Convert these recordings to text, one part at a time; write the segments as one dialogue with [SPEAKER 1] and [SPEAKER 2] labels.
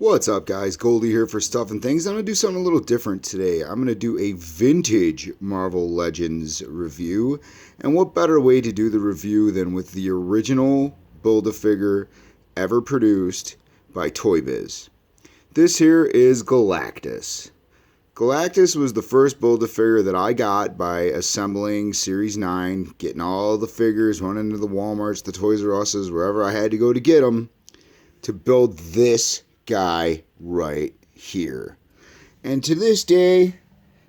[SPEAKER 1] What's up, guys? Goldie here for Stuff and Things. I'm going to do something a little different today. I'm going to do a vintage Marvel Legends review. And what better way to do the review than with the original Build-A-Figure ever produced by Toybiz. This here is Galactus. Galactus was the first Build-A-Figure that I got by assembling Series 9, getting all the figures, running to the Walmarts, the Toys R Us's, wherever I had to go to get them, to build this guy right here. And to this day,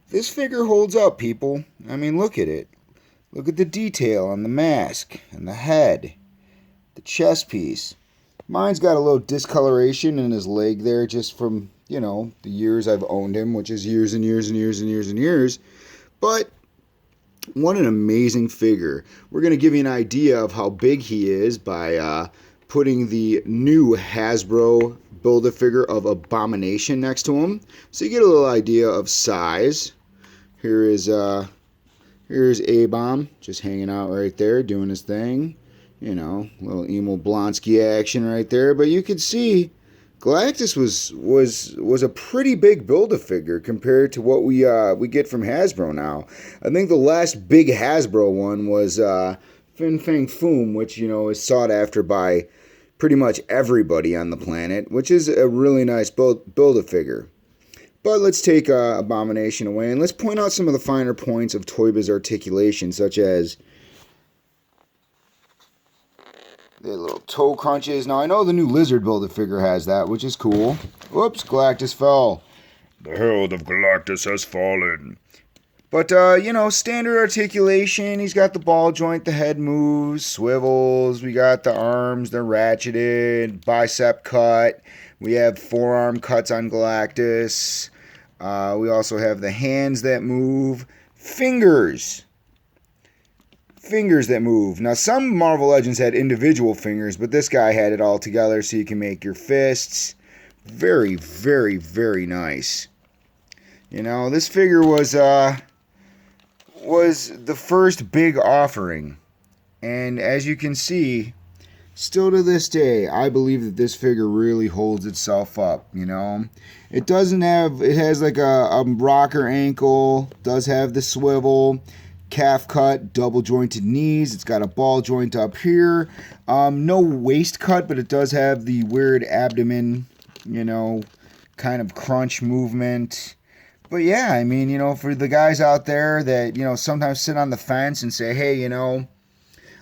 [SPEAKER 1] this figure holds up, people. I mean, look at it. Look at the detail on the mask and the head, the chest piece. Mine's got a little discoloration in his leg there just from, the years I've owned him, which is years and years and years and years and years. But what an amazing figure. We're going to give you an idea of how big he is by putting the new Hasbro Build-A-Figure of Abomination next to him, so you get a little idea of size. Here's A-Bomb just hanging out right there doing his thing, little Emo Blonsky action right there. But you can see Galactus was a pretty big Build-A-Figure compared to what we get from Hasbro now. I think the last big Hasbro one was Fin Fang Foom, which is sought after by pretty much everybody on the planet, which is a really nice Build-A-Figure. But let's take Abomination away, and let's point out some of the finer points of Toybiz articulation, such as the little toe crunches. Now, I know the new Lizard Build-A-Figure has that, which is cool. Whoops, Galactus fell.
[SPEAKER 2] The herald of Galactus has fallen.
[SPEAKER 1] But, standard articulation. He's got the ball joint, the head moves, swivels. We got the arms, they're ratcheted, bicep cut. We have forearm cuts on Galactus. We also have the hands that move. Fingers that move. Now, some Marvel Legends had individual fingers, but this guy had it all together so you can make your fists. Very, very, very nice. This figure was the first big offering, and as you can see, still to this day, I believe that this figure really holds itself up. It has like a rocker ankle, does have the swivel, calf cut, double jointed knees. It's got a ball joint up here, no waist cut, but it does have the weird abdomen, kind of crunch movement. But yeah, I mean, for the guys out there that, sometimes sit on the fence and say, hey,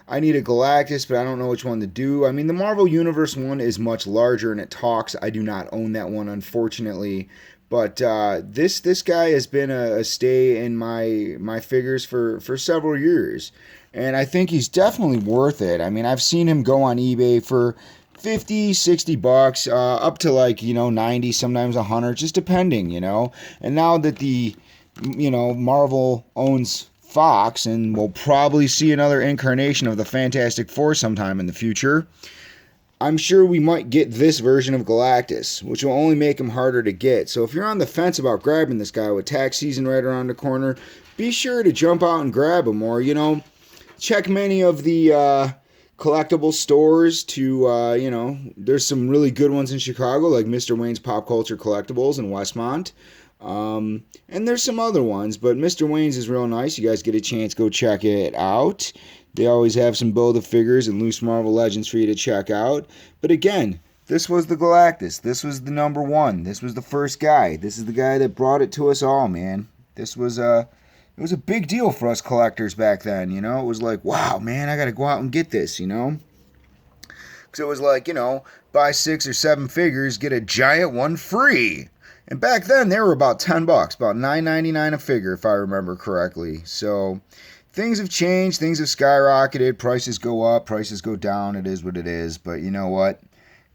[SPEAKER 1] I need a Galactus, but I don't know which one to do. I mean, the Marvel Universe one is much larger and it talks. I do not own that one, unfortunately. But this guy has been a stay in my figures for several years. And I think he's definitely worth it. I mean, I've seen him go on eBay for $50, $60, up to 90, sometimes 100, just depending, And now that the, Marvel owns Fox, and we'll probably see another incarnation of the Fantastic Four sometime in the future, I'm sure we might get this version of Galactus, which will only make him harder to get. So if you're on the fence about grabbing this guy with tax season right around the corner, be sure to jump out and grab him, or, check many of the collectible stores to, there's some really good ones in Chicago, like Mr. Wayne's Pop Culture Collectibles in Westmont. And there's some other ones, but Mr. Wayne's is real nice. You guys get a chance, go check it out. They always have some Build-A-Figures and loose Marvel Legends for you to check out. But again, this was the Galactus. This was the number one. This was the first guy. This is the guy that brought it to us all, man. It was a big deal for us collectors back then, It was like, wow, man, I got to go out and get this, Because it was like, buy 6 or 7 figures, get a giant one free. And back then, they were about $10, about $9.99 a figure, if I remember correctly. So things have changed. Things have skyrocketed. Prices go up. Prices go down. It is what it is. But you know what?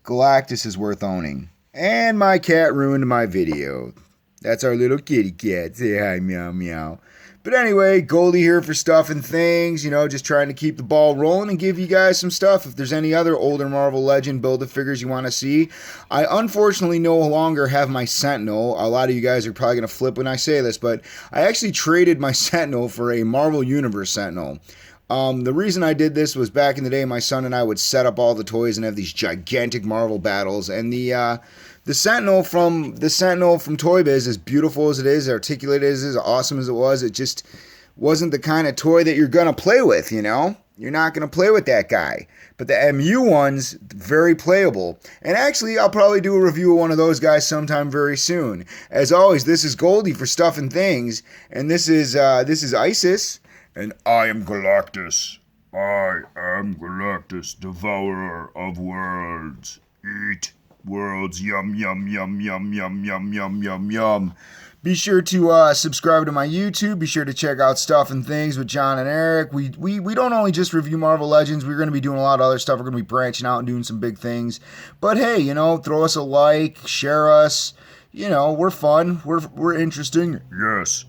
[SPEAKER 1] Galactus is worth owning. And my cat ruined my video. That's our little kitty cat. Say hi, meow, meow. But anyway, Goldie here for Stuff and Things, just trying to keep the ball rolling and give you guys some stuff. If there's any other older Marvel Legend Build-A-Figures you want to see, I unfortunately no longer have my Sentinel. A lot of you guys are probably going to flip when I say this, but I actually traded my Sentinel for a Marvel Universe Sentinel. The reason I did this was back in the day, my son and I would set up all the toys and have these gigantic Marvel battles. And the Sentinel from Toybiz, as beautiful as it is, articulate as awesome as it just wasn't the kind of toy that you're gonna play with. You know, you're not gonna play with that guy. But the MU one's very playable. And actually, I'll probably do a review of one of those guys sometime very soon. As always, this is Goldie for Stuff and Things, and this is Isis.
[SPEAKER 2] And I am Galactus. I am Galactus, devourer of worlds. Eat worlds, yum, yum, yum, yum, yum, yum, yum, yum, yum.
[SPEAKER 1] Be sure to subscribe to my YouTube. Be sure to check out Stuff and Things with John and Eric. We don't only just review Marvel Legends. We're going to be doing a lot of other stuff. We're going to be branching out and doing some big things. But hey, you know, throw us a like, share us. You know, we're fun. We're interesting.
[SPEAKER 2] Yes,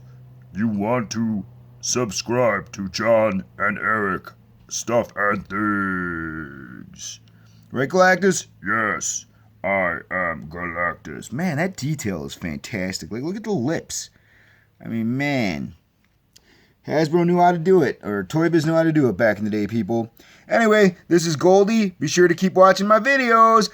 [SPEAKER 2] you want to subscribe to John and Eric, Stuff and Things.
[SPEAKER 1] Right, Galactus?
[SPEAKER 2] Yes, I am Galactus.
[SPEAKER 1] Man, that detail is fantastic. Like, look at the lips. I mean, man. Hasbro knew how to do it, or Toybiz knew how to do it back in the day, people. Anyway, this is Goldie. Be sure to keep watching my videos.